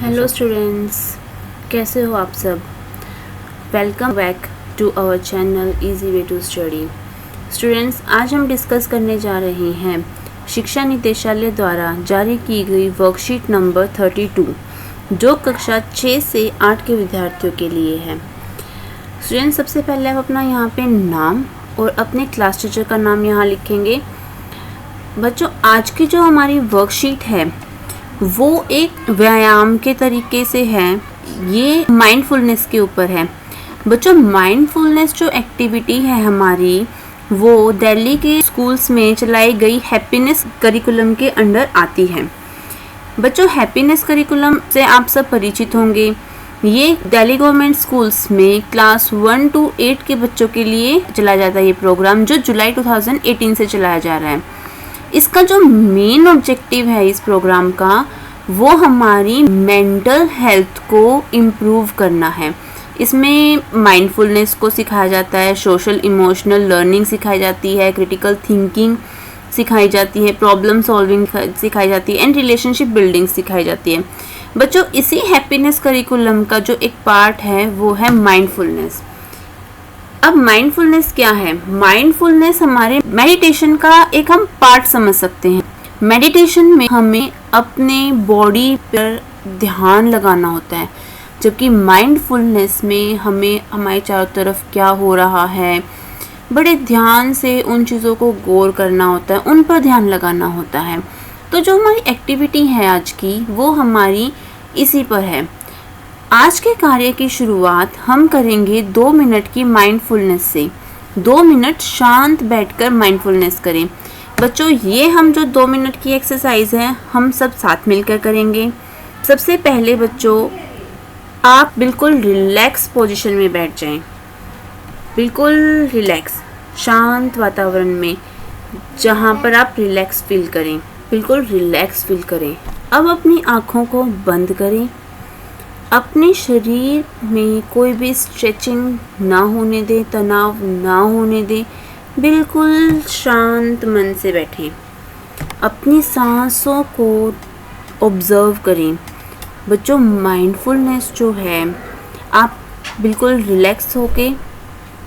Hello students, कैसे हो आप सब। Welcome back to our channel easy way to study. Students, आज हम डिस्कस करने जा रहे हैं शिक्षा निदेशालय द्वारा जारी की गई वर्कशीट नंबर 32 जो कक्षा 6 से 8 के विद्यार्थियों के लिए है। स्टूडेंट्स, सबसे पहले आप अपना यहाँ पे नाम और अपने क्लास टीचर का नाम यहाँ लिखेंगे। बच्चों, आज की जो हमारी वर्कशीट है वो एक व्यायाम के तरीके से है। ये माइंडफुलनेस के ऊपर है। बच्चों, माइंडफुलनेस जो एक्टिविटी है हमारी वो दिल्ली के स्कूल्स में चलाई गई हैप्पीनेस करिकुलम के अंडर आती है। बच्चों, हैप्पीनेस करिकुलम से आप सब परिचित होंगे। ये दिल्ली गवर्नमेंट स्कूल्स में क्लास 1 to 8 के बच्चों के लिए चलाया जाता है। ये प्रोग्राम जो जुलाई 2018 से चलाया जा रहा है। इसका जो मेन ऑब्जेक्टिव है इस प्रोग्राम का वो हमारी मेंटल हेल्थ को इम्प्रूव करना है। इसमें माइंडफुलनेस को सिखाया जाता है, सोशल इमोशनल लर्निंग सिखाई जाती है, क्रिटिकल थिंकिंग सिखाई जाती है, प्रॉब्लम सॉल्विंग सिखाई जाती है एंड रिलेशनशिप बिल्डिंग सिखाई जाती है। बच्चों, इसी हैप्पीनेस करिकुलम का जो एक पार्ट है वो है माइंडफुलनेस। अब माइंडफुलनेस क्या है? माइंडफुलनेस हमारे मेडिटेशन का एक हम पार्ट समझ सकते हैं। मेडिटेशन में हमें अपने बॉडी पर ध्यान लगाना होता है, जबकि माइंडफुलनेस में हमें हमारे चारों तरफ क्या हो रहा है बड़े ध्यान से उन चीज़ों को गौर करना होता है, उन पर ध्यान लगाना होता है। तो जो हमारी एक्टिविटी है आज की वो हमारी इसी पर है। आज के कार्य की शुरुआत हम करेंगे 2 मिनट की माइंडफुलनेस से। 2 मिनट शांत बैठकर माइंडफुलनेस करें। बच्चों, ये हम जो 2 मिनट की एक्सरसाइज है हम सब साथ मिलकर करेंगे। सबसे पहले बच्चों, आप बिल्कुल रिलैक्स पोजीशन में बैठ जाएं। बिल्कुल रिलैक्स, शांत वातावरण में जहाँ पर आप रिलैक्स फील करें, बिल्कुल रिलैक्स फील करें। अब अपनी आँखों को बंद करें। अपने शरीर में कोई भी स्ट्रेचिंग ना होने दें, तनाव ना होने दें। बिल्कुल शांत मन से बैठें। अपनी सांसों को ऑब्ज़र्व करें। बच्चों, माइंडफुलनेस जो है, आप बिल्कुल रिलैक्स होके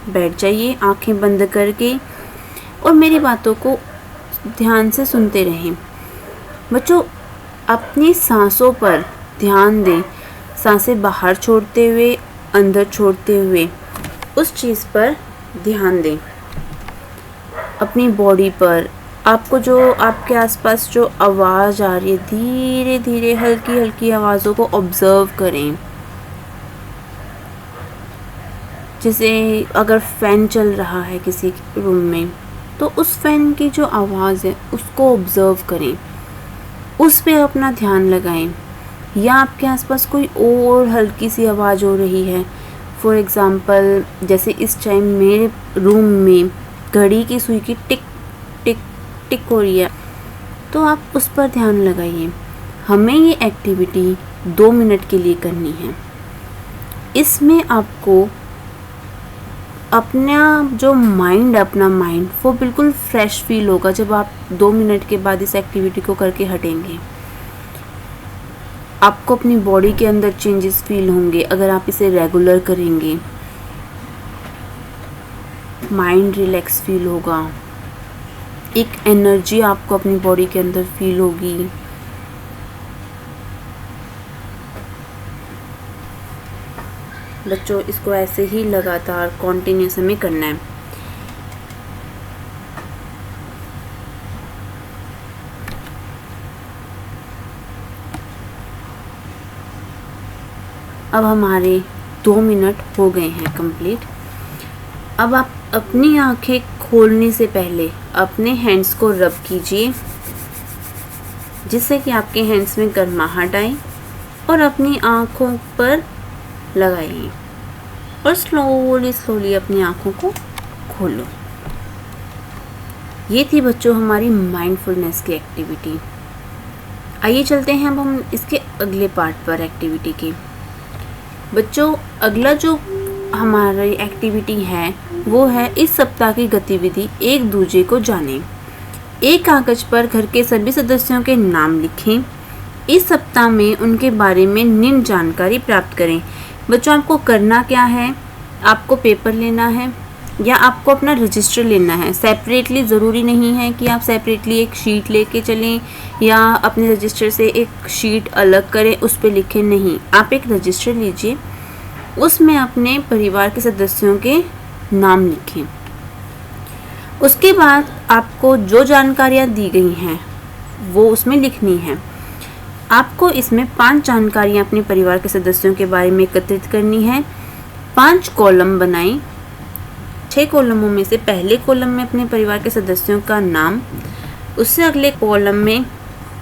बैठ जाइए, आंखें बंद करके, और मेरी बातों को ध्यान से सुनते रहें। बच्चों, अपनी सांसों पर ध्यान दें। सांसें बाहर छोड़ते हुए, अंदर छोड़ते हुए, उस चीज़ पर ध्यान दें। अपनी बॉडी पर आपको जो आपके आसपास जो आवाज़ आ रही है, धीरे धीरे हल्की हल्की आवाज़ों को ऑब्ज़र्व करें। जैसे अगर फ़ैन चल रहा है किसी रूम में तो उस फ़ैन की जो आवाज़ है उसको ऑब्ज़र्व करें, उस पे अपना ध्यान लगाएं। या आपके आसपास कोई और हल्की सी आवाज़ हो रही है, फॉर एग्ज़ाम्पल जैसे इस टाइम मेरे रूम में घड़ी की सुई की टिक टिक टिक हो रही है, तो आप उस पर ध्यान लगाइए। हमें ये एक्टिविटी 2 मिनट के लिए करनी है। इसमें आपको अपना जो माइंड, अपना माइंड वो बिल्कुल फ्रेश फील होगा जब आप 2 मिनट के बाद इस एक्टिविटी को करके हटेंगे। आपको अपनी बॉडी के अंदर चेंजेस फील होंगे अगर आप इसे रेगुलर करेंगे। माइंड रिलैक्स फील होगा, एक एनर्जी आपको अपनी बॉडी के अंदर फील होगी। बच्चों, इसको ऐसे ही लगातार कॉन्टिन्यूस हमें करना है। अब हमारे 2 मिनट हो गए हैं कंप्लीट। अब आप अपनी आंखें खोलने से पहले अपने हैंड्स को रब कीजिए, जिससे कि आपके हैंड्स में गर्माहट आए, और अपनी आंखों पर लगाइए और स्लोली स्लोली अपनी आंखों को खोलो। ये थी बच्चों हमारी माइंडफुलनेस की एक्टिविटी। आइए चलते हैं अब हम इसके अगले पार्ट पर एक्टिविटी के। बच्चों, अगला जो हमारी एक्टिविटी है वो है इस सप्ताह की गतिविधि एक दूजे को जानें। एक कागज पर घर के सभी सदस्यों के नाम लिखें। इस सप्ताह में उनके बारे में निम्न जानकारी प्राप्त करें। बच्चों, आपको करना क्या है, आपको पेपर लेना है या आपको अपना रजिस्टर लेना है। सेपरेटली ज़रूरी नहीं है कि आप सेपरेटली एक शीट लेके चलें या अपने रजिस्टर से एक शीट अलग करें, उस पर लिखें। नहीं, आप एक रजिस्टर लीजिए, उसमें अपने परिवार के सदस्यों के नाम लिखें। उसके बाद आपको जो जानकारियाँ दी गई हैं वो उसमें लिखनी है। आपको इसमें 5 जानकारियाँ अपने परिवार के सदस्यों के बारे में एकत्रित करनी है। 5 कॉलम बनाएं। 6 कॉलमों में से पहले कॉलम में अपने परिवार के सदस्यों का नाम, उससे अगले कॉलम में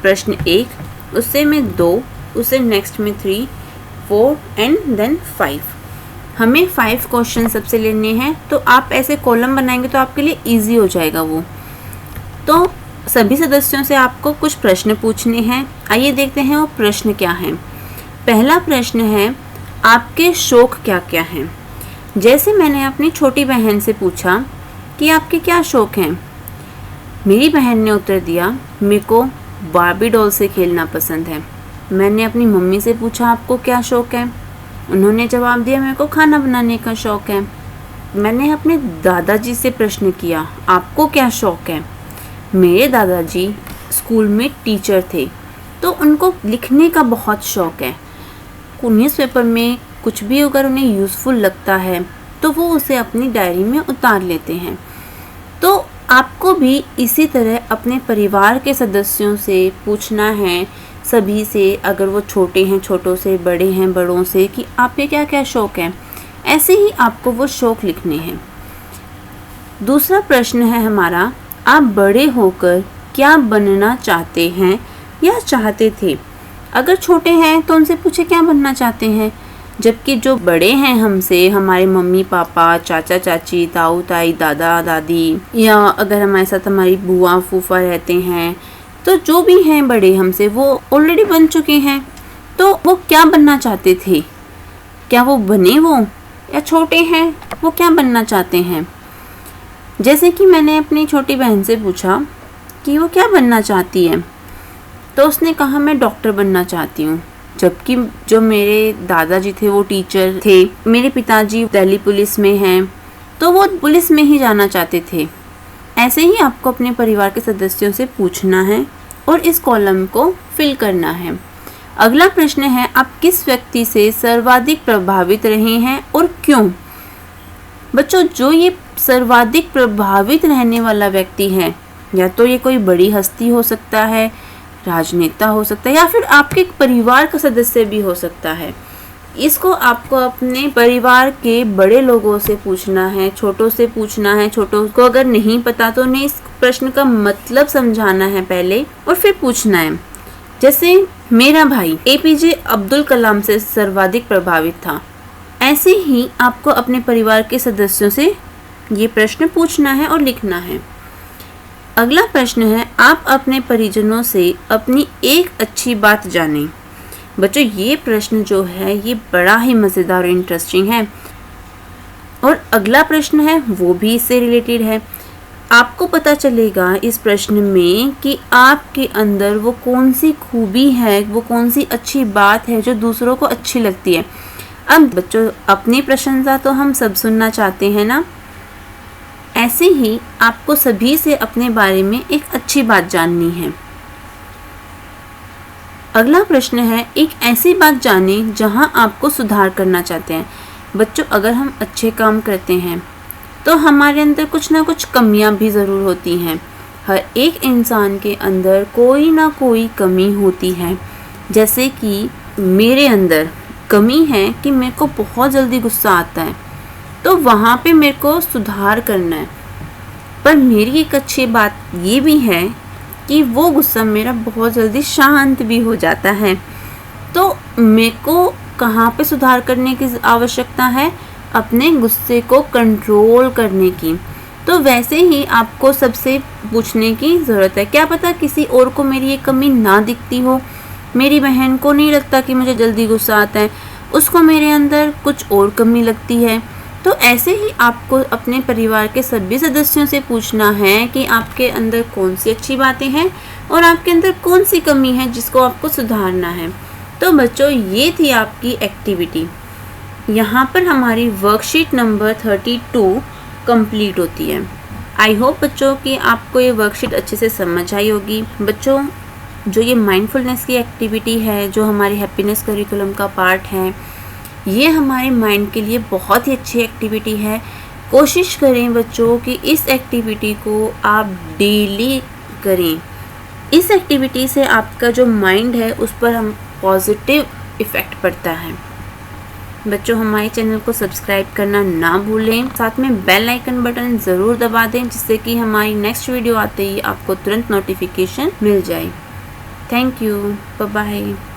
प्रश्न 1, उससे में 2, उससे नेक्स्ट में 3, 4 एंड देन 5। हमें 5 क्वेश्चन सबसे लेने हैं, तो आप ऐसे कॉलम बनाएंगे तो आपके लिए इजी हो जाएगा वो। तो सभी सदस्यों से आपको कुछ प्रश्न पूछने हैं। आइए देखते हैं वो प्रश्न क्या हैं। पहला प्रश्न है, आपके शौक क्या क्या हैं। जैसे मैंने अपनी छोटी बहन से पूछा कि आपके क्या शौक हैं, मेरी बहन ने उत्तर दिया, मेरे को बार्बी डॉल से खेलना पसंद है। मैंने अपनी मम्मी से पूछा, आपको क्या शौक है। उन्होंने जवाब दिया, मेरे को खाना बनाने का शौक है। मैंने अपने दादाजी से प्रश्न किया, आपको क्या शौक है। मेरे दादाजी स्कूल में टीचर थे, तो उनको लिखने का बहुत शौक है। न्यूज़पेपर में कुछ भी अगर उन्हें यूज़फुल लगता है तो वो उसे अपनी डायरी में उतार लेते हैं। तो आपको भी इसी तरह अपने परिवार के सदस्यों से पूछना है, सभी से, अगर वो छोटे हैं छोटों से, बड़े हैं बड़ों से, कि आपके क्या क्या शौक हैं। ऐसे ही आपको वो शौक लिखने हैं। दूसरा प्रश्न है हमारा, आप बड़े होकर क्या बनना चाहते हैं या चाहते थे। अगर छोटे हैं तो उनसे पूछे क्या बनना चाहते हैं, जबकि जो बड़े हैं हमसे, हमारे मम्मी पापा, चाचा चाची, ताऊ ताई, दादा दादी, या अगर हमारे साथ हमारी बुआ फूफा रहते हैं, तो जो भी हैं बड़े हमसे, वो ऑलरेडी बन चुके हैं। तो वो क्या बनना चाहते थे, क्या वो बने वो, या छोटे हैं वो क्या बनना चाहते हैं। जैसे कि मैंने अपनी छोटी बहन से पूछा कि वो क्या बनना चाहती है, तो उसने कहा मैं डॉक्टर बनना चाहती हूँ। जबकि जो मेरे दादाजी थे वो टीचर थे, मेरे पिताजी दिल्ली पुलिस में हैं, तो वो पुलिस में ही जाना चाहते थे। ऐसे ही आपको अपने परिवार के सदस्यों से पूछना है और इस कॉलम को फिल करना है। अगला प्रश्न है, आप किस व्यक्ति से सर्वाधिक प्रभावित रहे हैं और क्यों। बच्चों, जो ये सर्वाधिक प्रभावित रहने वाला व्यक्ति है, या तो ये कोई बड़ी हस्ती हो सकता है, राजनेता हो सकता है, या फिर आपके परिवार का सदस्य भी हो सकता है। इसको आपको अपने परिवार के बड़े लोगों से पूछना है, छोटों से पूछना है। छोटों को अगर नहीं पता तो उन्हें इस प्रश्न का मतलब समझाना है पहले और फिर पूछना है। जैसे मेरा भाई एपीजे अब्दुल कलाम से सर्वाधिक प्रभावित था, ऐसे ही आपको अपने परिवार के सदस्यों से ये प्रश्न पूछना है और लिखना है। अगला प्रश्न है, आप अपने परिजनों से अपनी एक अच्छी बात जानें। बच्चों, ये प्रश्न जो है ये बड़ा ही मज़ेदार और इंटरेस्टिंग है। और अगला प्रश्न है वो भी इससे रिलेटेड है। आपको पता चलेगा इस प्रश्न में कि आपके अंदर वो कौन सी खूबी है, वो कौन सी अच्छी बात है जो दूसरों को अच्छी लगती है। अब बच्चों, अपनी प्रशंसा तो हम सब सुनना चाहते हैं ना, ऐसे ही आपको सभी से अपने बारे में एक अच्छी बात जाननी है। अगला प्रश्न है, एक ऐसी बात जानें जहां आपको सुधार करना चाहते हैं। बच्चों, अगर हम अच्छे काम करते हैं तो हमारे अंदर कुछ ना कुछ कमियां भी ज़रूर होती हैं। हर एक इंसान के अंदर कोई ना कोई कमी होती है। जैसे कि मेरे अंदर कमी है कि मेरे को बहुत जल्दी गुस्सा आता है, तो वहाँ पे मेरे को सुधार करना है। पर मेरी एक अच्छी बात ये भी है कि वो गुस्सा मेरा बहुत जल्दी शांत भी हो जाता है। तो मेरे को कहाँ पे सुधार करने की आवश्यकता है, अपने गुस्से को कंट्रोल करने की। तो वैसे ही आपको सबसे पूछने की ज़रूरत है। क्या पता किसी और को मेरी ये कमी ना दिखती हो। मेरी बहन को नहीं लगता कि मुझे जल्दी गुस्सा आता है, उसको मेरे अंदर कुछ और कमी लगती है। तो ऐसे ही आपको अपने परिवार के सभी सदस्यों से पूछना है कि आपके अंदर कौन सी अच्छी बातें हैं और आपके अंदर कौन सी कमी है जिसको आपको सुधारना है। तो बच्चों, ये थी आपकी एक्टिविटी। यहाँ पर हमारी वर्कशीट नंबर 32 कंप्लीट होती है। आई होप बच्चों कि आपको ये वर्कशीट अच्छे से समझ आई होगी। बच्चों, जो ये माइंडफुलनेस की एक्टिविटी है, जो हमारी हैप्पीनेस करिकुलम का पार्ट है, ये हमारे माइंड के लिए बहुत ही अच्छी एक्टिविटी है। कोशिश करें बच्चों कि इस एक्टिविटी को आप डेली करें। इस एक्टिविटी से आपका जो माइंड है उस पर हम पॉजिटिव इफ़ेक्ट पड़ता है। बच्चों, हमारे चैनल को सब्सक्राइब करना ना भूलें, साथ में बेल आइकन बटन ज़रूर दबा दें जिससे कि हमारी नेक्स्ट वीडियो आते ही आपको तुरंत नोटिफिकेशन मिल जाए। Thank you, bye bye.